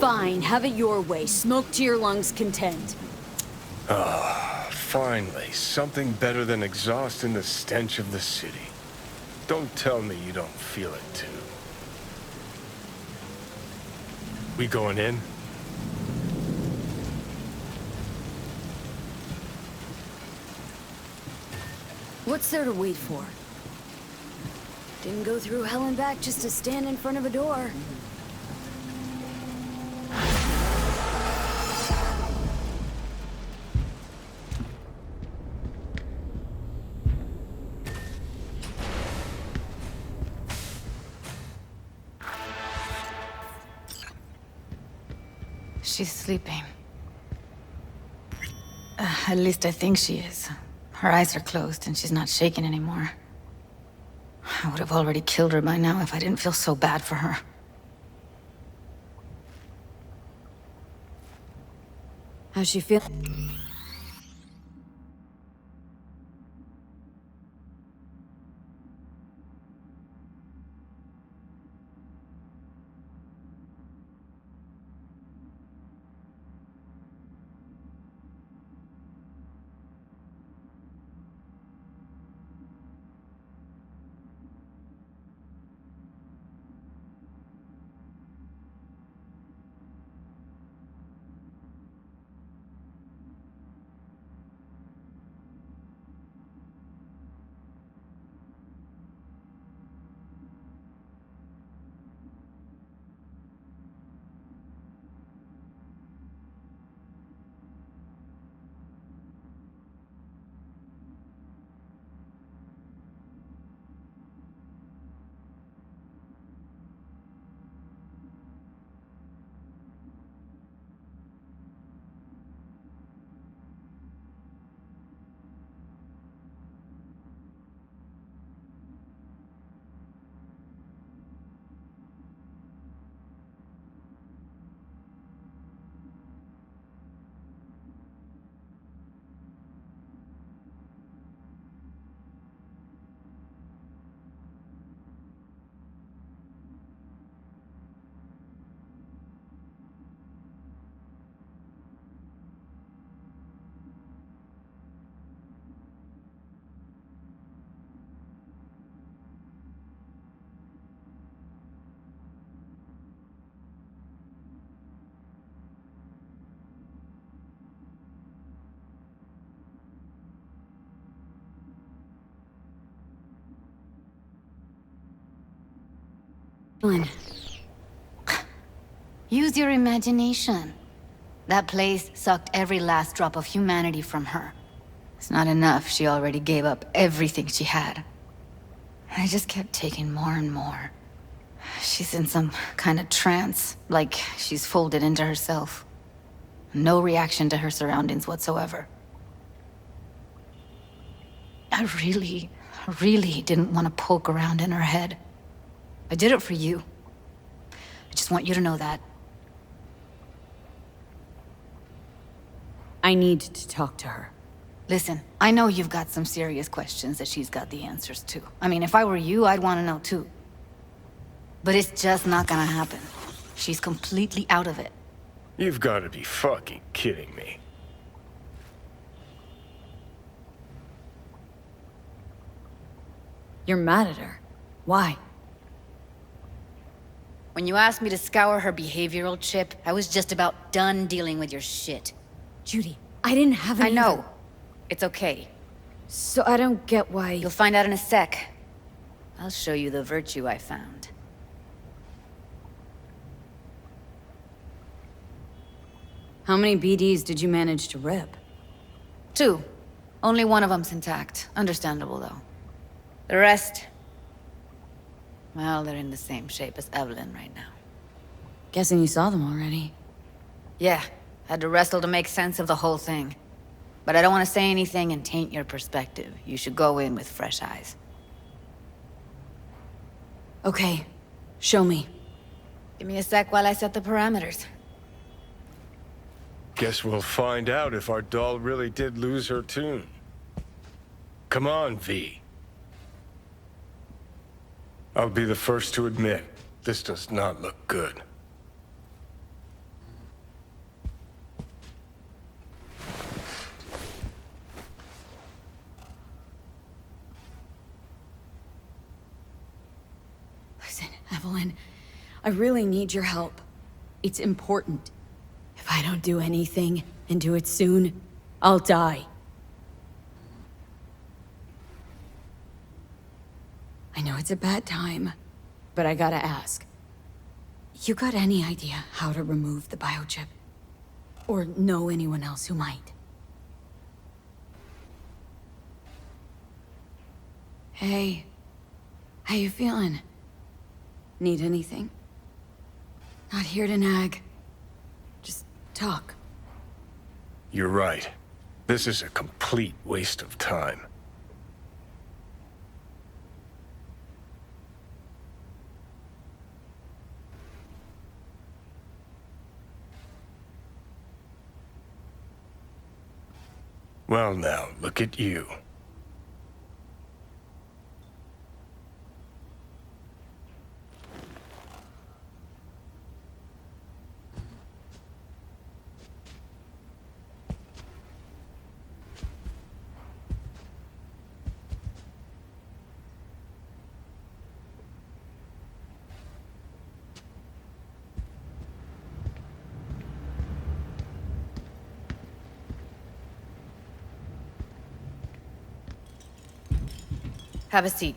Fine, have it your way. Smoke to your lungs' content. Finally, something better than exhaust in the stench of the city. Don't tell me you don't feel it too. We going in? What's there to wait for? Didn't go through hell and back just to stand in front of a door. She's sleeping. At least I think she is. Her eyes are closed and she's not shaking anymore. I would have already killed her by now if I didn't feel so bad for her. How's she feel? Use your imagination. That place sucked every last drop of humanity from her. It's not enough, she already gave up everything she had. I just kept taking more and more. She's in some kind of trance, like she's folded into herself. No reaction to her surroundings whatsoever. I really didn't want to poke around in her head. I did it for you. I just want you to know that. I need to talk to her. Listen, I know you've got some serious questions that she's got the answers to. I mean, if I were you, I'd want to know too. But it's just not gonna happen. She's completely out of it. You've got to be fucking kidding me. You're mad at her. Why? When you asked me to scour her behavioral chip, I was just about done dealing with your shit. Judy, I didn't have any... I know. It's okay. So I don't get why... You'll find out in a sec. I'll show you the virtue I found. How many BDs did you manage to rip? 2. Only one of them's intact. Understandable, though. The rest... well, they're in the same shape as Evelyn right now. Guessing you saw them already. Yeah. Had to wrestle to make sense of the whole thing. But I don't want to say anything and taint your perspective. You should go in with fresh eyes. Okay. Show me. Give me a sec while I set the parameters. Guess we'll find out if our doll really did lose her tune. Come on, V. I'll be the first to admit, this does not look good. Evelyn. I really need your help. It's important. If I don't do anything, and do it soon, I'll die. I know it's a bad time, but I gotta ask. You got any idea how to remove the biochip? Or know anyone else who might? Hey, how you feeling? Need anything? Not here to nag. Just talk. You're right. This is a complete waste of time. Well now, look at you. Have a seat.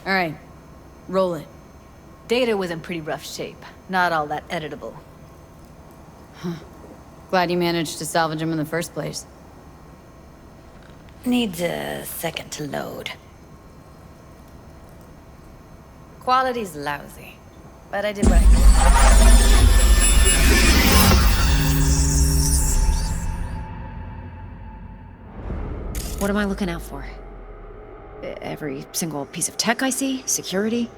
All right, roll it. Data was in pretty rough shape. Not all that editable. Glad you managed to salvage him in the first place. Needs a second to load. Quality's lousy, but I did what I could. What am I looking out for? Every single piece of tech I see? Security?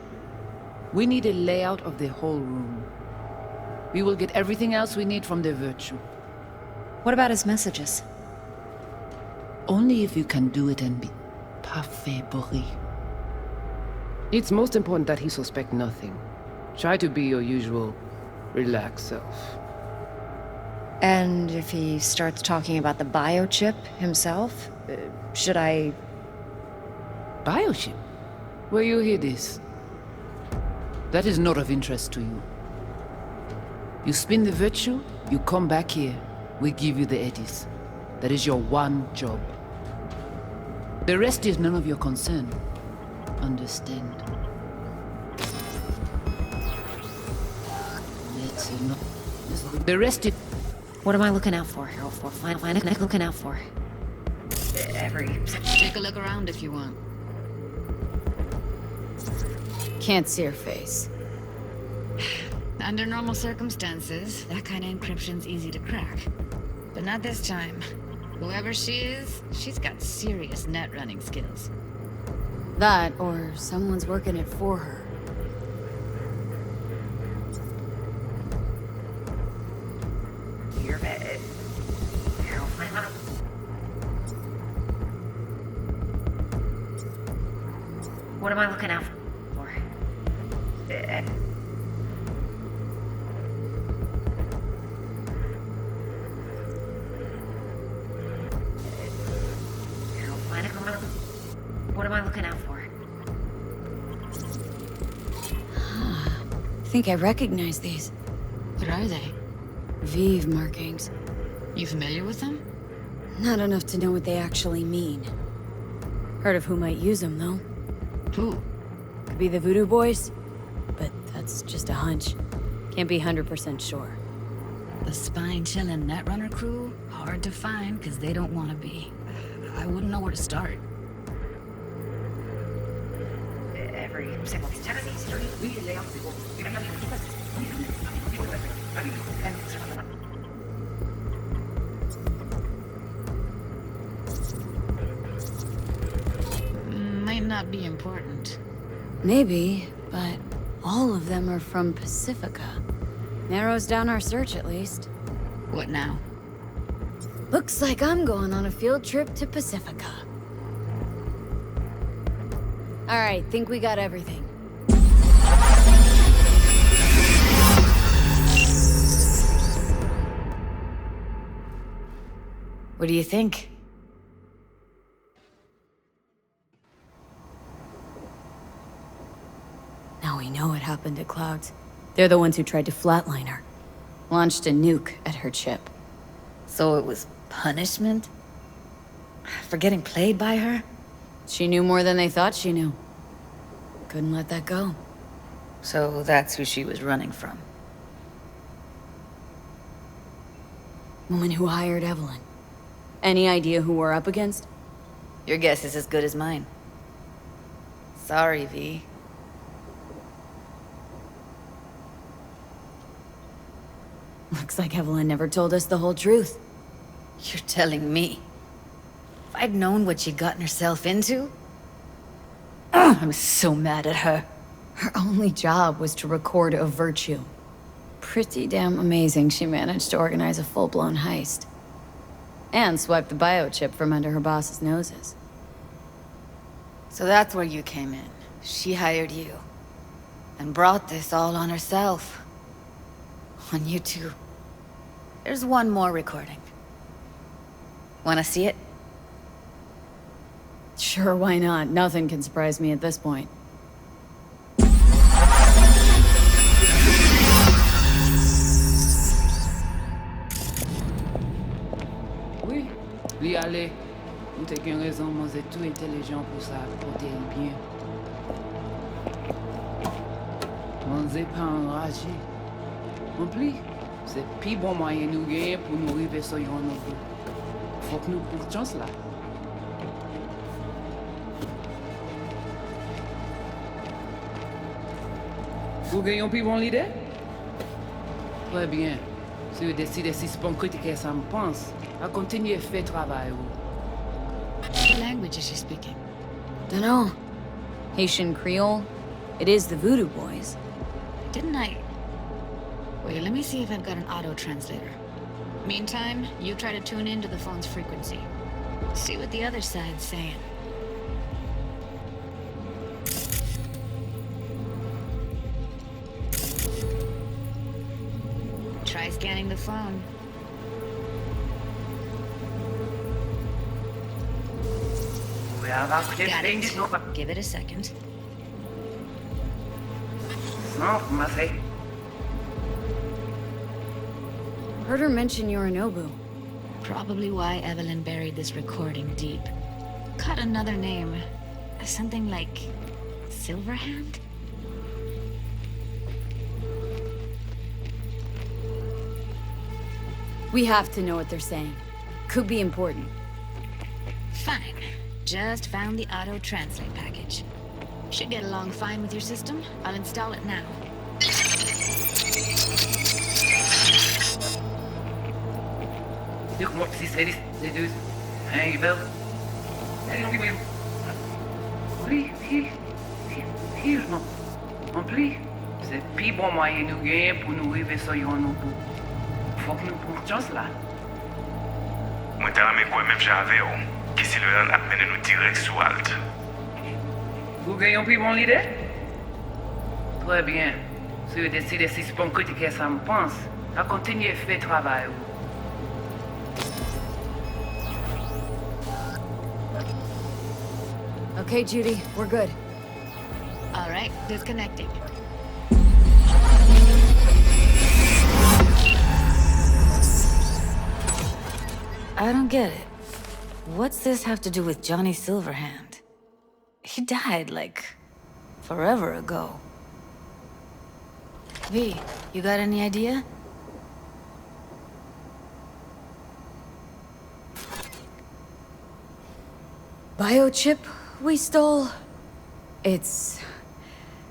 We need a layout of the whole room. We will get everything else we need from the Virtue. What about his messages? Only if you can do it and be parfait bourré. It's most important that he suspect nothing. Try to be your usual, relaxed self. And if he starts talking about the biochip himself, should I... Biochip? Where you hear this? That is not of interest to you. You spin the Virtue, you come back here, we give you the eddies. That is your one job. The rest is none of your concern. Understand? The rest is... What am I looking out for? Looking out for. Take a look around if you want. Can't see her face. Under normal circumstances, that kind of encryption's easy to crack. But not this time. Whoever she is, she's got serious net running skills. That, or someone's working it for her. What am I looking out for? What am I looking out for? I think I recognize these. What are they? Vive markings. You familiar with them? Not enough to know what they actually mean. Heard of who might use them, though. Who? Could be the Voodoo Boys, but that's just a hunch. Can't be 100% sure. The spine-chilling Netrunner crew? Hard to find, because they don't want to be. I wouldn't know where to start. Might not be important. Maybe, but all of them are from Pacifica. Narrows down our search, at least. What now? Looks like I'm going on a field trip to Pacifica. All right, think we got everything. What do you think? Now we know what happened to Clouds. They're the ones who tried to flatline her. Launched a nuke at her chip. So it was punishment? For getting played by her? She knew more than they thought she knew. Couldn't let that go. So that's who she was running from. Woman who hired Evelyn. Any idea who we're up against? Your guess is as good as mine. Sorry, V. Looks like Evelyn never told us the whole truth. You're telling me. If I'd known what she'd gotten herself into... I'm so mad at her. Her only job was to record a virtue. Pretty damn amazing she managed to organize a full-blown heist. And swipe the biochip from under her boss's noses. So that's where you came in. She hired you. And brought this all on herself. On you too. There's one more recording. Wanna see it? Sure, why not? Nothing can surprise me at this point. Oui, li ale. Ou te gen raison, moi c'est tout intelligent pour ça, pour te bien. On n'est pas enragé. En plus, c'est plus bon moyen nous gagner pour nous arriver sur yon nouveau. Faut que nous prenions chance là. Vous gagnez plus bon l'idée? Très bien. Si vous décidez si c'est bon critiquer ça me pense, à continuer à faire travail. What language is she speaking? Dunno. Haitian Creole? It is the Voodoo Boys. Didn't I... Wait, let me see if I've got an auto-translator. Meantime, you try to tune into the phone's frequency. See what the other side's saying. Try scanning the phone. Got it. Give it a second. Heard her mention Yorinobu. Probably why Evelyn buried this recording deep. Cut another name. Something like... Silverhand? We have to know what they're saying. Could be important. Fine. Just found the auto-translate package. Should get along fine with your system. I'll install it now. Dites-moi si c'est les deux. Hein, Yvel? Please, non. En plus, c'est plus bon moyen nous gagner pour nous arriver sur yon nouveau. Faut que nous prenions chance là. Moi, t'as ramé quoi, même j'avais, qui si le a mené nous direct sous Alt. Vous gagnez plus bon l'idée? Très bien. Si vous décidez si c'est bon critiquer ça me pense, à continuer à faire travail. Okay, Judy, we're good. All right, disconnecting. I don't get it. What's this have to do with Johnny Silverhand? He died, like, forever ago. V, you got any idea? Biochip we stole? It's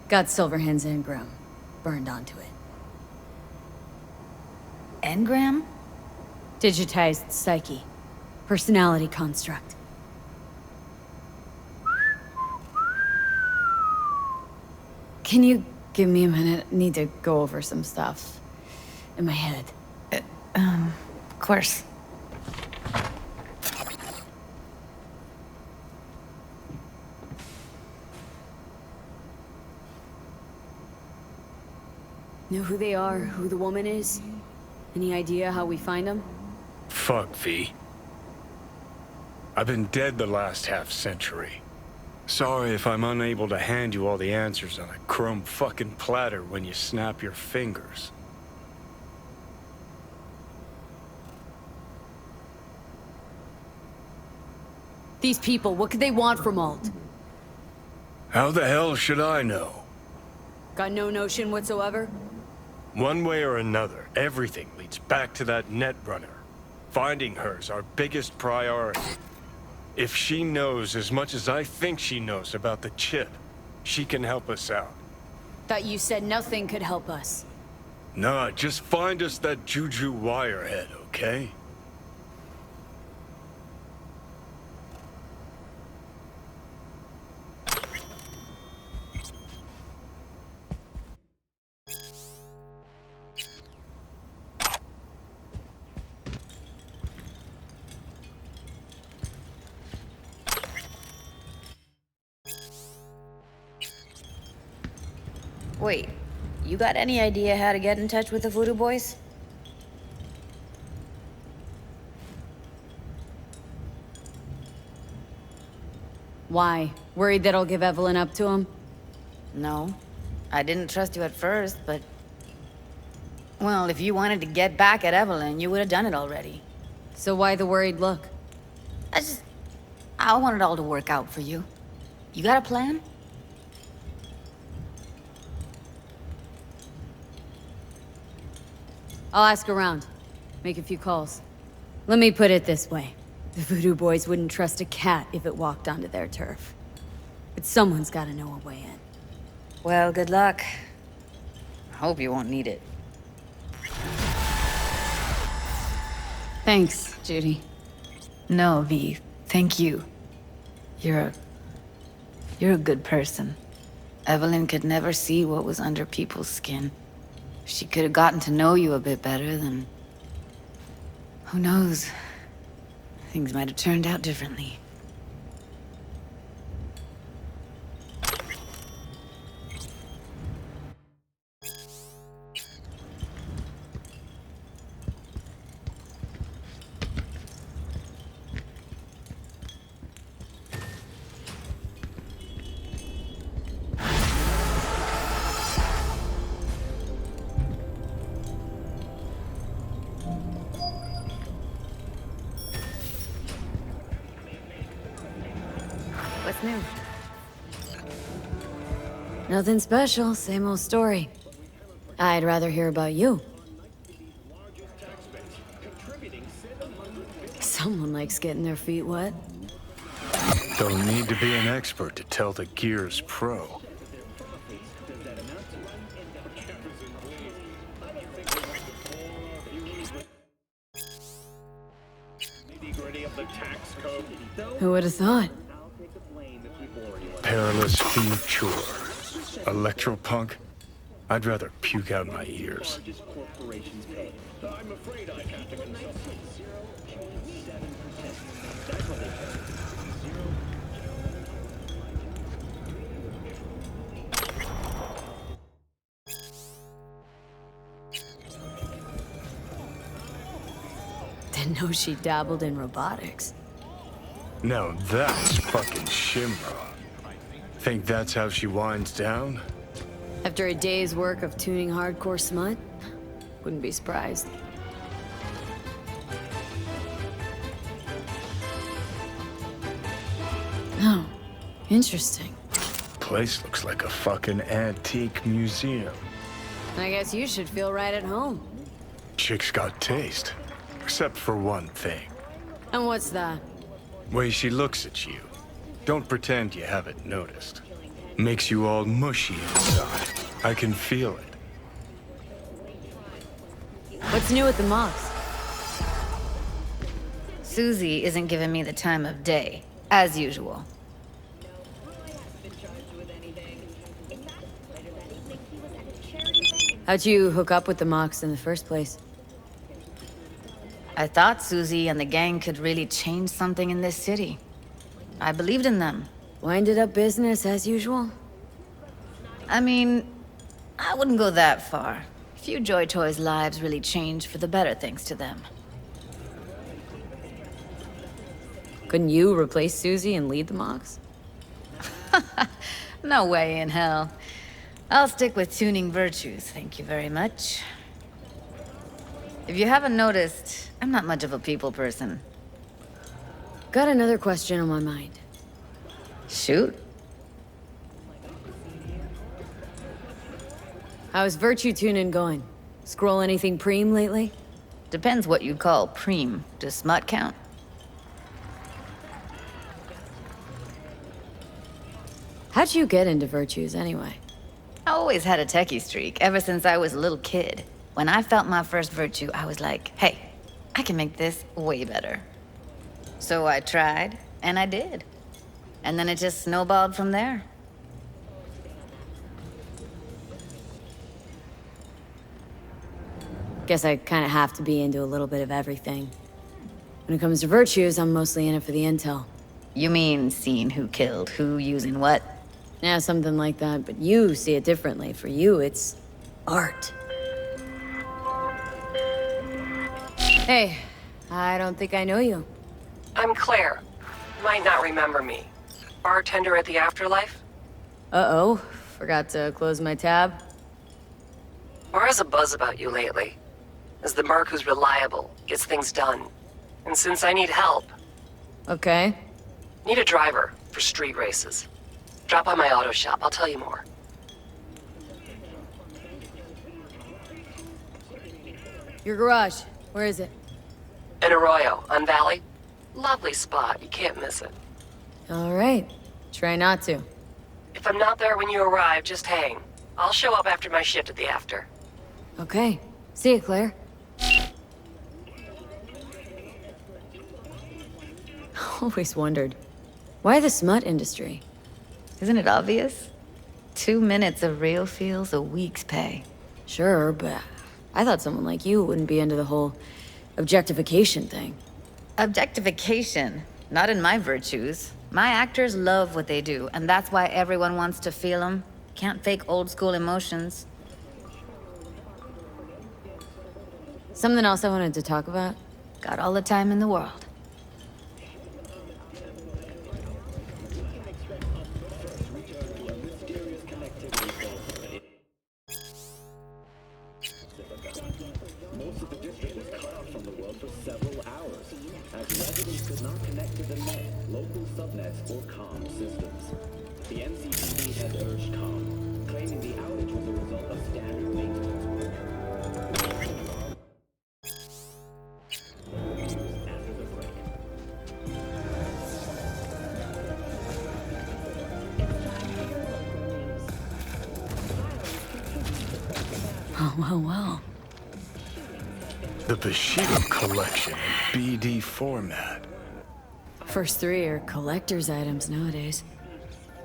got Silverhand's engram burned onto it. Engram? Digitized psyche. Personality construct. Can you give me a minute? I need to go over some stuff in my head. Of course. Know who they are, who the woman is? Any idea how we find them? Fuck, V. I've been dead the last half-century. Sorry if I'm unable to hand you all the answers on a chrome fucking platter when you snap your fingers. These people, what could they want from Alt? How the hell should I know? Got no notion whatsoever? One way or another, everything leads back to that Netrunner. Finding her's our biggest priority. If she knows as much as I think she knows about the chip, she can help us out. Thought you said nothing could help us. Nah, just find us that Juju wirehead, okay? Wait, you got any idea how to get in touch with the Voodoo Boys? Why? Worried that I'll give Evelyn up to him? No. I didn't trust you at first, but... Well, if you wanted to get back at Evelyn, you would have done it already. So why the worried look? I want it all to work out for you. You got a plan? I'll ask around. Make a few calls. Let me put it this way. The Voodoo Boys wouldn't trust a cat if it walked onto their turf. But someone's gotta know a way in. Well, good luck. I hope you won't need it. Thanks, Judy. No, V. Thank you. You're a good person. Evelyn could never see what was under people's skin. If she could have gotten to know you a bit better, then... who knows? Things might have turned out differently. What's new? Nothing special, same old story. I'd rather hear about you. Someone likes getting their feet wet. Don't need to be an expert to tell the Gear's pro. Who would have thought? Perilous future. Electropunk? I'd rather puke out my ears. Didn't know she dabbled in robotics. Now that's fucking Shimra. Think that's how she winds down? After a day's work of tuning hardcore smut? Wouldn't be surprised. Oh, interesting. Place looks like a fucking antique museum. I guess you should feel right at home. Chick's got taste. Except for one thing. And what's that? Way she looks at you. Don't pretend you haven't noticed. Makes you all mushy inside. I can feel it. What's new with the mobs? Susie isn't giving me the time of day, as usual. How'd you hook up with the Mox in the first place? I thought Susie and the gang could really change something in this city. I believed in them. Winded up business as usual? I mean, I wouldn't go that far. Few Joy Toys' lives really changed for the better thanks to them. Couldn't you replace Susie and lead the Mox? No way in hell. I'll stick with tuning virtues, thank you very much. If you haven't noticed, I'm not much of a people person. Got another question on my mind. Shoot. How's virtue tuning going? Scroll anything preem lately? Depends what you call preem. Does smut count? How'd you get into virtues anyway? I always had a techie streak, ever since I was a little kid. When I felt my first virtue, I was like, hey, I can make this way better. So I tried, and I did. And then it just snowballed from there. Guess I kind of have to be into a little bit of everything. When it comes to virtues, I'm mostly in it for the intel. You mean seeing who killed who using what? Yeah, something like that, but you see it differently. For you, it's art. Hey, I don't think I know you. I'm Claire. You might not remember me. Bartender at the Afterlife? Uh-oh, forgot to close my tab. Or has a buzz about you lately. As the merc who's reliable, gets things done. And since I need help, Okay. need a driver for street races. Drop by my auto shop, I'll tell you more. Your garage, where is it? In Arroyo, on Valley. Lovely spot, you can't miss it. All right, try not to. If I'm not there when you arrive, just hang. I'll show up after my shift at the after. Okay, see you, Claire. Always wondered, why the smut industry? Isn't it obvious? 2 minutes of real feels a week's pay. Sure, but I thought someone like you wouldn't be into the whole objectification thing. Objectification, not in my virtues. My actors love what they do, and that's why everyone wants to feel them. Can't fake old school emotions. Something else I wanted to talk about? Got all the time in the world. Most of the district was cut off from the world for several hours, as residents could not connect to the net, local subnets, or comm systems. The NCPD has urged comm, claiming the outage was a result of standard maintenance work. After the break. Oh, well. The Bushido collection in BD format. First 3 are collector's items nowadays.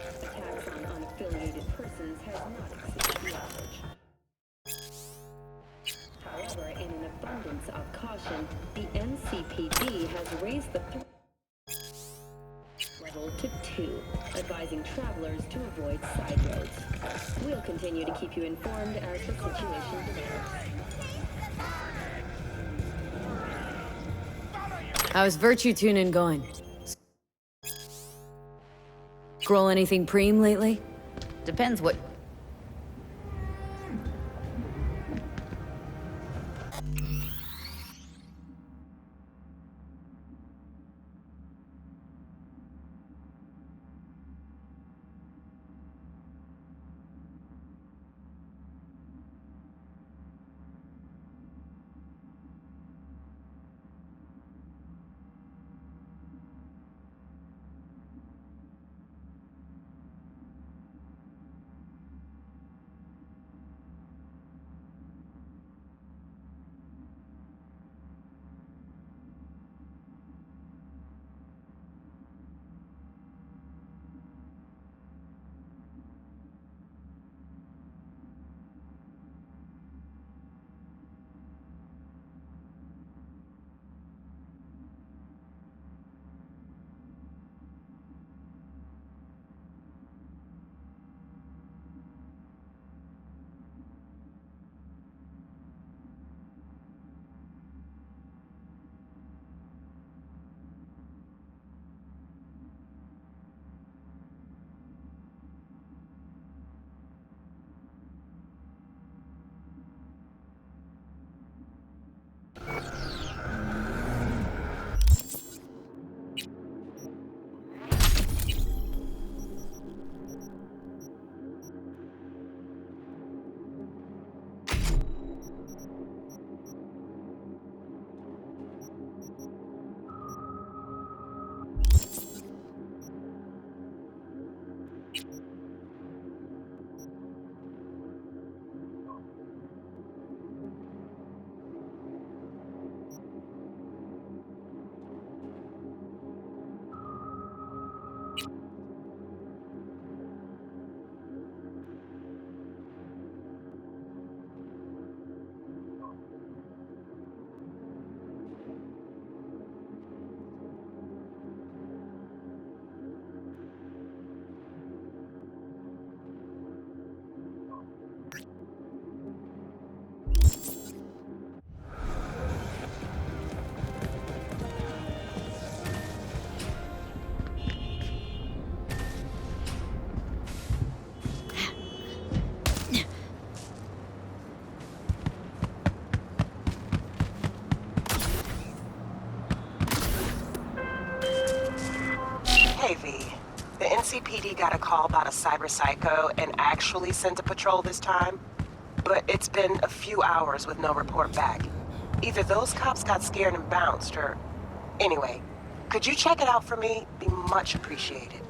Attacks on unaffiliated persons has not exceeded the average. However, in an abundance of caution, the NCPD has raised the threat level to 2, advising travelers to avoid side roads. We'll continue to keep you informed as the situation develops. How's virtue tuning going? Scroll anything preem lately? Depends what... see. The NCPD got a call about a cyber psycho and actually sent a patrol this time. But it's been a few hours with no report back. Either those cops got scared and bounced, or... Anyway, could you check it out for me? Be much appreciated.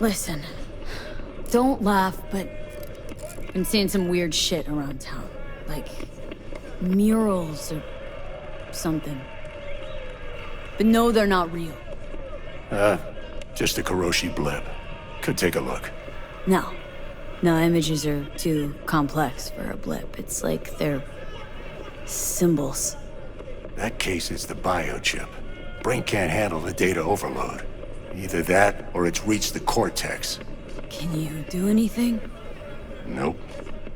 Listen, don't laugh, but I'm seeing some weird shit around town. Like murals or something. But no, they're not real. Just a Kiroshi blip. Could take a look. No. No, images are too complex for a blip. It's like they're symbols. That case is the biochip. Brain can't handle the data overload. Either that, or it's reached the cortex. Can you do anything? Nope.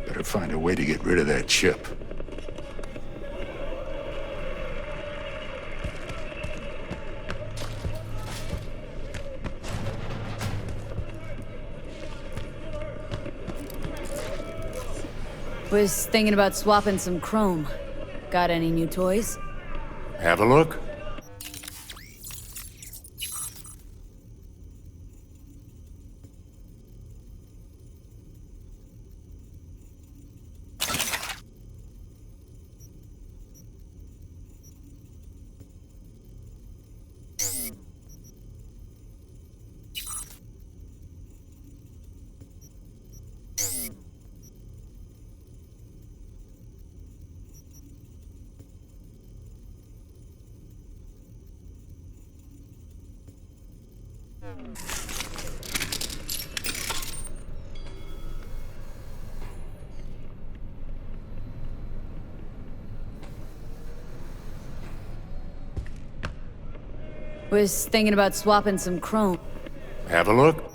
Better find a way to get rid of that chip. Was thinking about swapping some chrome. Got any new toys? Have a look. Was thinking about swapping some chrome. Have a look.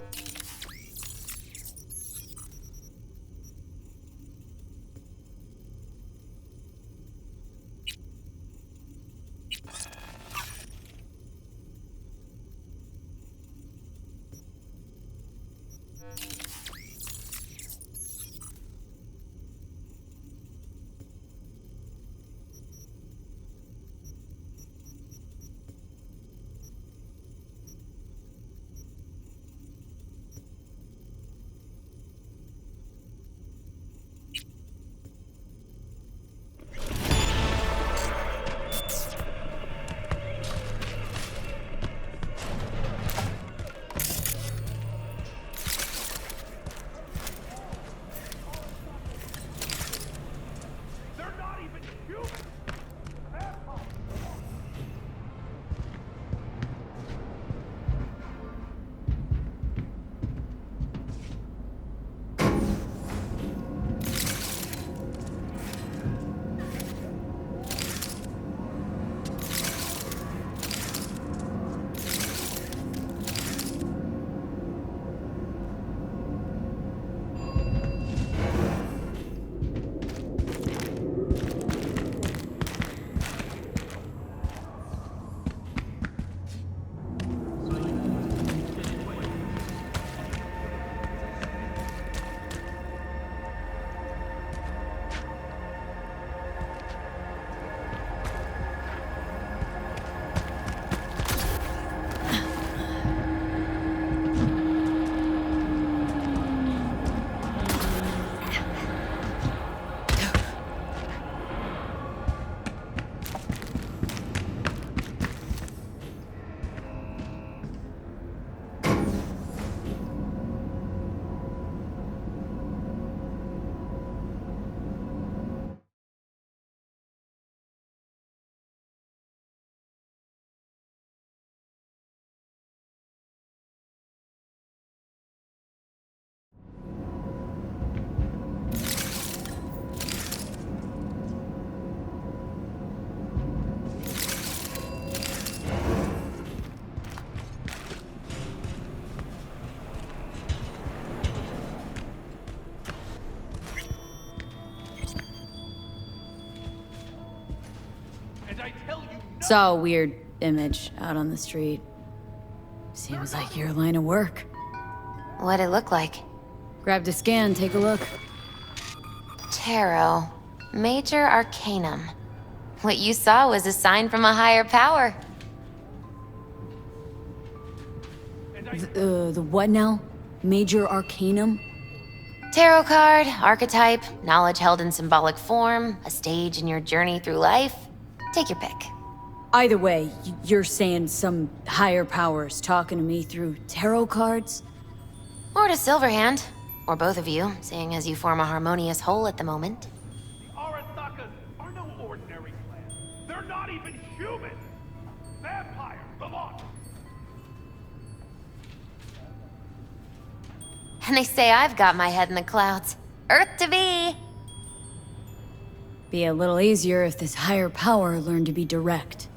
Saw a weird image out on the street. Seems like your line of work. What'd it look like? Grabbed a scan, take a look. Tarot. Major Arcanum. What you saw was a sign from a higher power. The what now? Major Arcanum? Tarot card, archetype, knowledge held in symbolic form, a stage in your journey through life. Take your pick. Either way, you're saying some higher powers talking to me through tarot cards? Or to Silverhand. Or both of you, seeing as you form a harmonious whole at the moment. The Arasakas are no ordinary clan. They're not even human! Vampires, the lot! And they say I've got my head in the clouds. Earth to be! Be a little easier if this higher power learned to be direct.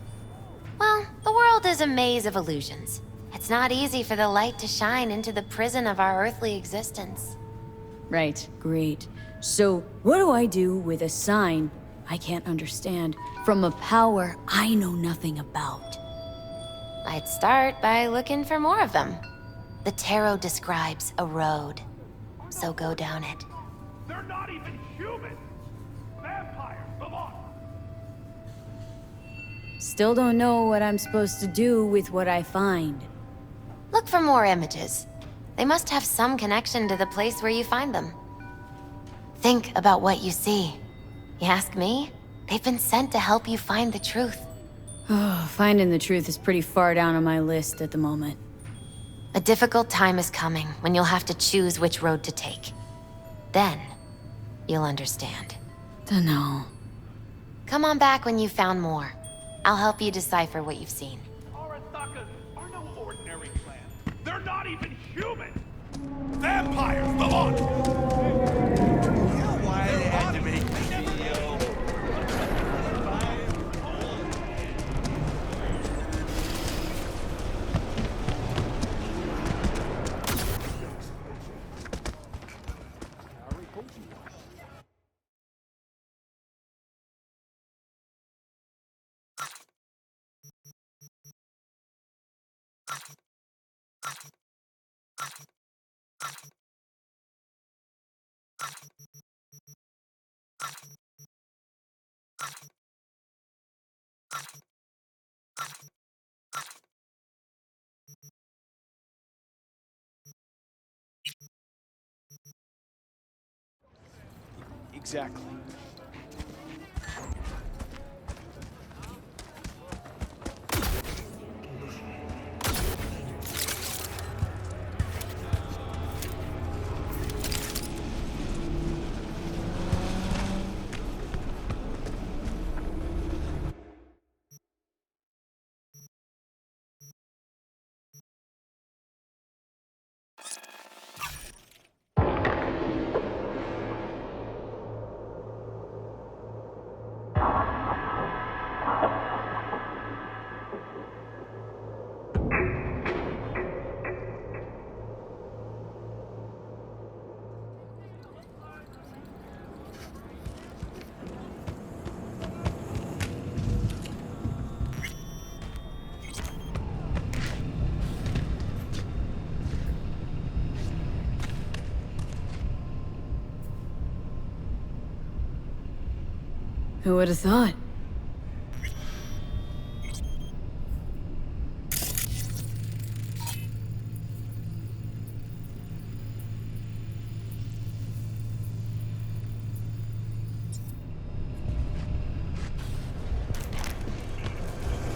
Well, the world is a maze of illusions. It's not easy for the light to shine into the prison of our earthly existence. Right, great. So, what do I do with a sign I can't understand from a power I know nothing about? I'd start by looking for more of them. The tarot describes a road, so go down it. They're not even human! Vampires, the lot! Still don't know what I'm supposed to do with what I find. Look for more images. They must have some connection to the place where you find them. Think about what you see. You ask me? They've been sent to help you find the truth. Oh, finding the truth is pretty far down on my list at the moment. A difficult time is coming when you'll have to choose which road to take. Then, you'll understand. Dunno. Come on back when you've found more. I'll help you decipher what you've seen. Arasakas are no ordinary clan. They're not even human! Vampires, the lot! You know why they had to make this video? Exactly. Who would have thought?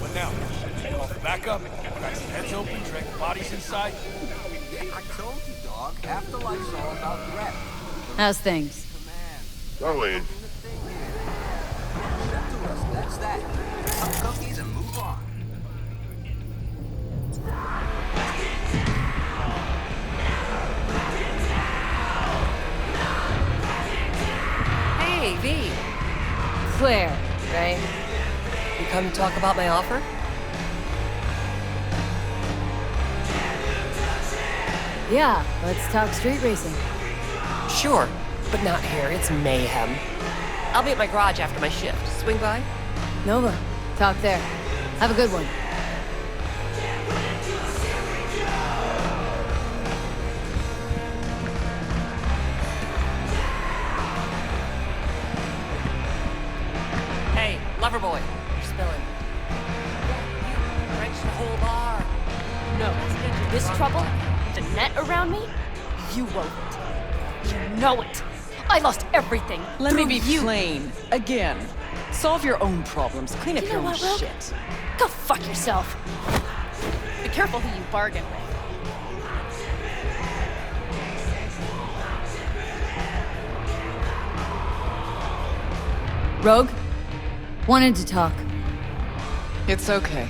What now? Off the backup? Crack some heads open, drag the bodies inside? I told you, dog. Afterlife's all about threat. How's things? Going. That's that. Some cookies and move on. Hey, V. Claire, Right? You come to talk about my offer? yeah, let's talk street racing. Sure, but not here. It's mayhem. I'll be at my garage after my shift. Swing by? Nova, talk there. Have a good one. Hey, lover boy, you're spilling. You wrenched the whole bar. No. This trouble, the net around me, you wove it. You know it. I lost everything. Let me be through you. plain. Again. Solve your own problems. Clean up You your know own what, Rogue? shit. Go fuck yourself. Be careful who you bargain with. Rogue? Wanted to talk. It's okay.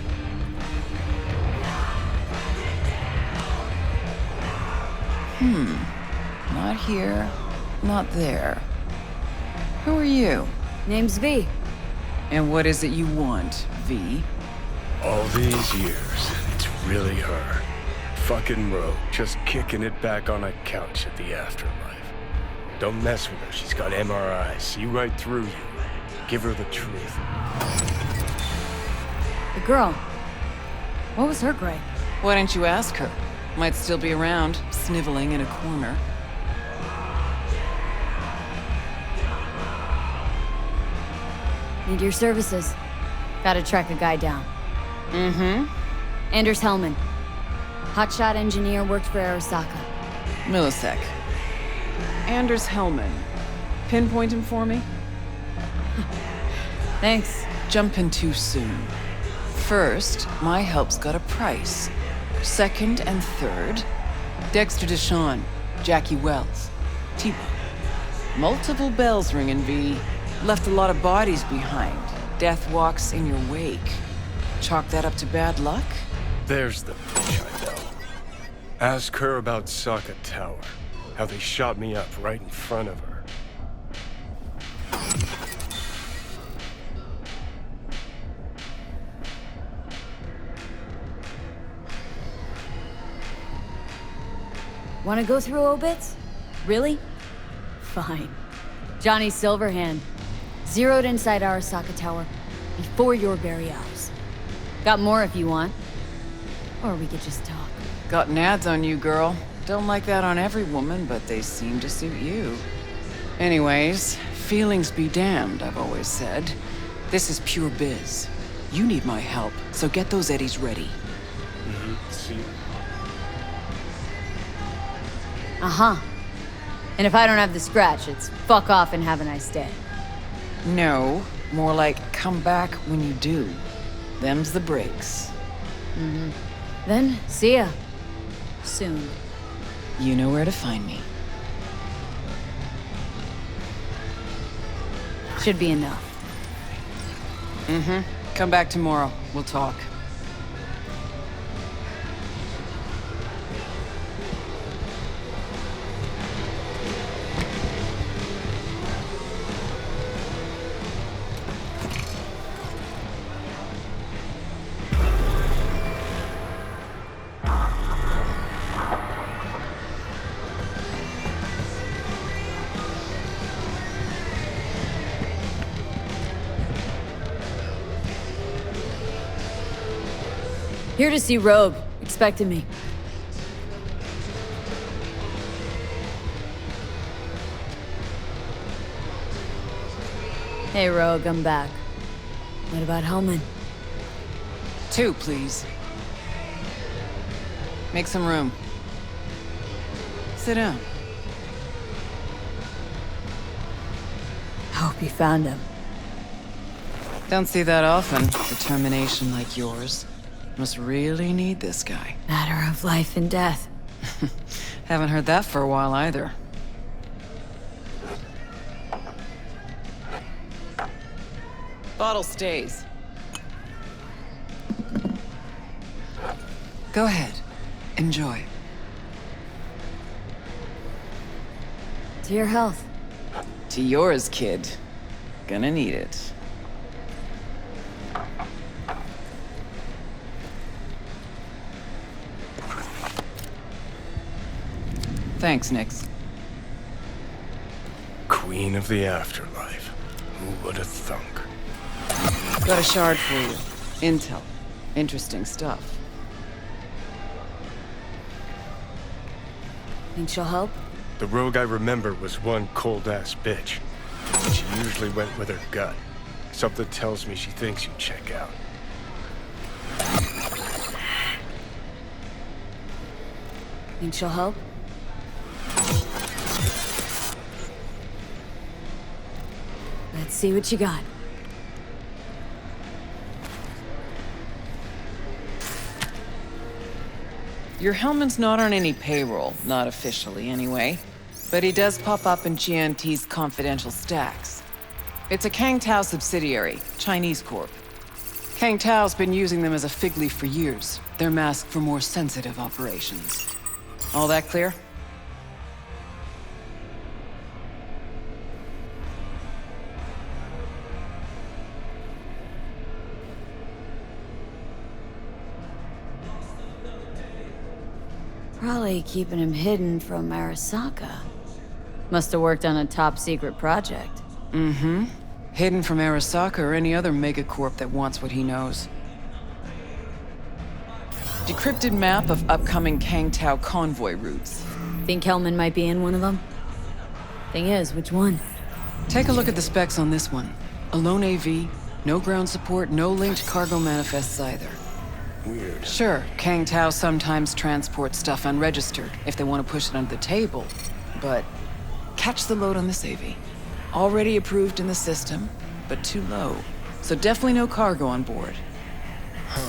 Not here, not there. Who are you? Name's V. And what is it you want, V? All these years, it's really her. Fucking Rogue, just kicking it back on a couch at the afterlife. Don't mess with her, she's got MRIs. See right through you. Give her the truth. The girl. What was her gripe? Why don't you ask her? Might still be around, sniveling in a corner. Need your services. Gotta track a guy down. Mm-hmm. Anders Hellman. Hotshot engineer, worked for Arasaka. Millisec. Anders Hellman. Pinpoint him for me? Thanks. Jumping too soon. First, my help's got a price. Second and third, Dexter Deshawn, Jackie Wells, T-Bone. Multiple bells ringing, V. Left a lot of bodies behind. Death walks in your wake. Chalk that up to bad luck? There's the bitch I know. Ask her about Saka Tower. How they shot me up right in front of her. Wanna go through obits? Really? Fine. Johnny Silverhand. Zeroed inside Arasaka Tower before your very eyes. Got more if you want. Or we could just talk. Got nads on you, girl. Don't like that on every woman, but they seem to suit you. Anyways, feelings be damned, I've always said. This is pure biz. You need my help, so get those eddies ready. See? Uh-huh. And if I don't have the scratch, it's fuck off and have a nice day. No, more like come back when you do. Them's the breaks. Then, see ya. Soon. You know where to find me. Should be enough. Come back tomorrow. We'll talk. Here to see Rogue. Expecting me. Hey, Rogue, I'm back. What about Hellman? 2, please. Make some room. Sit down. I hope you found him. Don't see that often. Determination like yours. Must really need this guy. Matter of life and death. Haven't heard that for a while either. Bottle stays. Go ahead. Enjoy. To your health. To yours, kid. Gonna need it. Thanks, Nix. Queen of the afterlife. Who would have thunk? Got a shard for you. Intel. Interesting stuff. Think she'll help? The rogue I remember was one cold-ass bitch. She usually went with her gut. Something tells me she thinks you'd check out. Think she'll help? Let's see what you got. Your Hellman's not on any payroll, not officially anyway. But he does pop up in GNT's confidential stacks. It's a Kang Tao subsidiary, Chinese Corp. Kang Tao's been using them as a fig leaf for years. They're masked for more sensitive operations. All that clear? Probably keeping him hidden from Arasaka. Must have worked on a top-secret project. Mm-hmm. Hidden from Arasaka or any other megacorp that wants what he knows. Decrypted map of upcoming Kang Tao convoy routes. Think Hellman might be in one of them? Thing is, which one? Take a look at the specs on this one. A lone AV, no ground support, no linked cargo manifests either. Weird. Sure, Kang Tao sometimes transports stuff unregistered if they want to push it under the table, but catch the load on this AV. Already approved in the system, but too low. So definitely no cargo on board.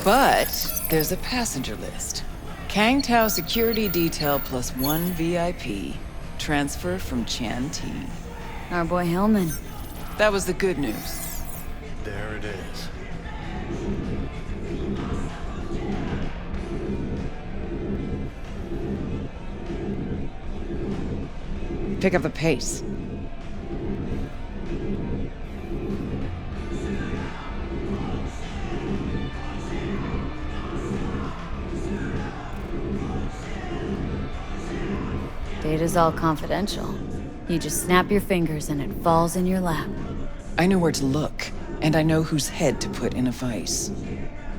But there's a passenger list. Kang Tao security detail plus 1 VIP. Transfer from Chan T. Our boy Hellman. That was the good news. There it is. Pick up the pace. Data's all confidential. You just snap your fingers and it falls in your lap. I know where to look, and I know whose head to put in a vice.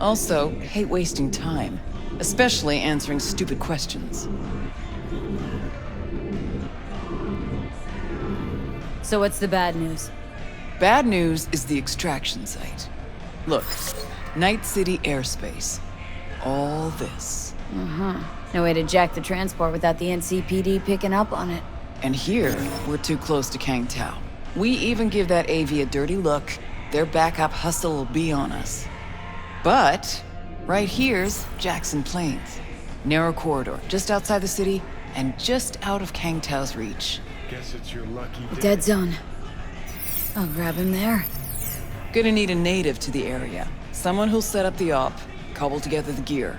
Also, hate wasting time, especially answering stupid questions. So what's the bad news? Bad news is the extraction site. Look, Night City airspace. All this. Uh-huh. No way to jack the transport without the NCPD picking up on it. And here, we're too close to Kang Tao. We even give that AV a dirty look, their backup hustle will be on us. But, right here's Jackson Plains. Narrow corridor, just outside the city, and just out of Kang Tao's reach. Guess it's your lucky day. Dead zone. I'll grab him there. Gonna need a native to the area. Someone who'll set up the op, cobble together the gear.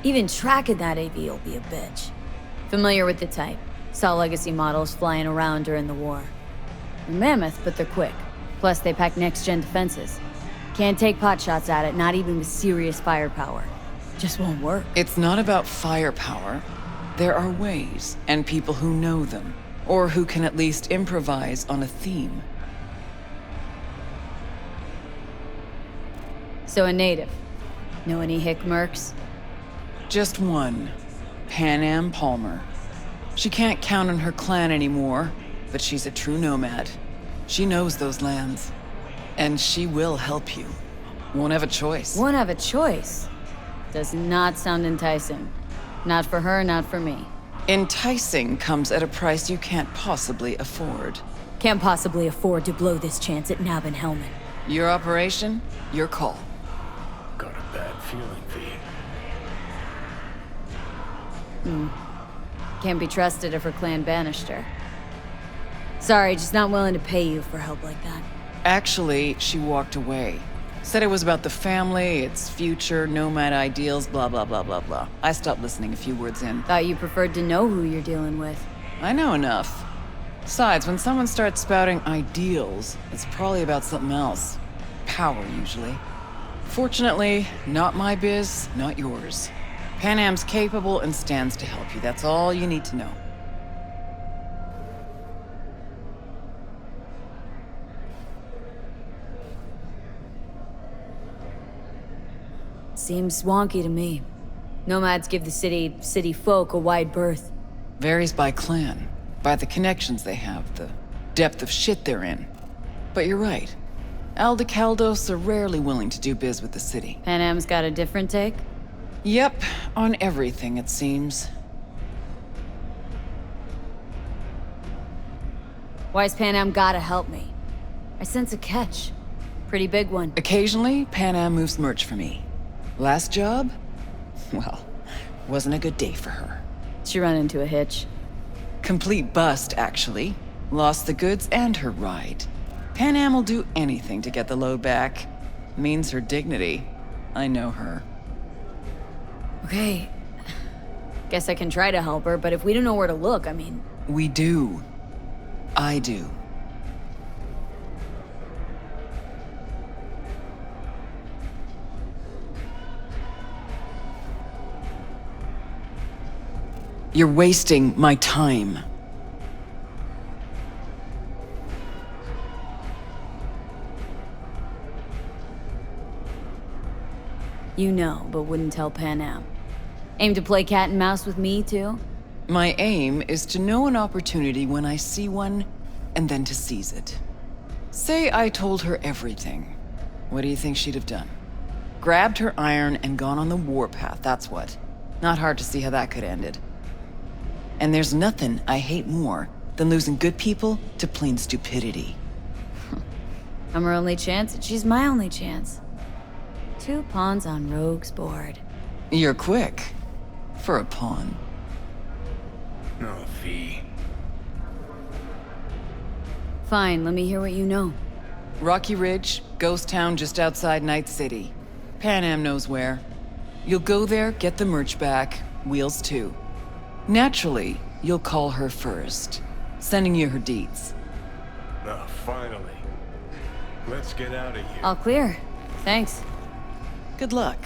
Even tracking that AV will be a bitch. Familiar with the type. Saw legacy models flying around during the war. They're mammoth, but they're quick. Plus, they pack next-gen defenses. Can't take potshots at it, not even with serious firepower. Just won't work. It's not about firepower. There are ways, and people who know them. Or who can at least improvise on a theme. So a native. Know any hick mercs? Just one. Pan Am Palmer. She can't count on her clan anymore, but she's a true nomad. She knows those lands. And she will help you. Won't have a choice. Won't have a choice? Does not sound enticing. Not for her, not for me. Enticing comes at a price you can't possibly afford. Can't possibly afford to blow this chance at nabbing Hellman. Your operation, your call. Got a bad feeling for you. Can't be trusted if her clan banished her. Sorry, just not willing to pay you for help like that. Actually, she walked away. Said it was about the family, its future, nomad ideals, blah blah blah blah blah. I stopped listening a few words in. Thought you preferred to know who you're dealing with. I know enough. Besides, when someone starts spouting ideals, it's probably about something else. Power, usually. Fortunately, not my biz, not yours. Pan Am's capable and stands to help you. That's all you need to know. Seems wonky to me. Nomads give the city folk a wide berth. Varies by clan, by the connections they have, the depth of shit they're in. But you're right. Aldecaldos are rarely willing to do biz with the city. Panam's got a different take? Yep, on everything, it seems. Why's Panam gotta help me? I sense a catch. Pretty big one. Occasionally, Panam moves merch for me. Last job? Well, wasn't a good day for her. She run into a hitch. Complete bust, actually. Lost the goods and her ride. Panam will do anything to get the load back. Means her dignity. I know her. Okay. Guess I can try to help her, but if we don't know where to look, I mean... We do. I do. You're wasting my time. You know, but wouldn't tell Panam. Aim to play cat and mouse with me, too? My aim is to know an opportunity when I see one, and then to seize it. Say I told her everything. What do you think she'd have done? Grabbed her iron and gone on the warpath, that's what. Not hard to see how that could have ended. And there's nothing I hate more than losing good people to plain stupidity. I'm her only chance, and she's my only chance. 2 pawns on Rogue's board. You're quick. For a pawn. Oh, V. Fine, let me hear what you know. Rocky Ridge, ghost town just outside Night City. Panam knows where. You'll go there, get the merch back, Wheels too. Naturally, you'll call her first, sending you her deeds. Oh, finally. Let's get out of here. All clear. Thanks. Good luck.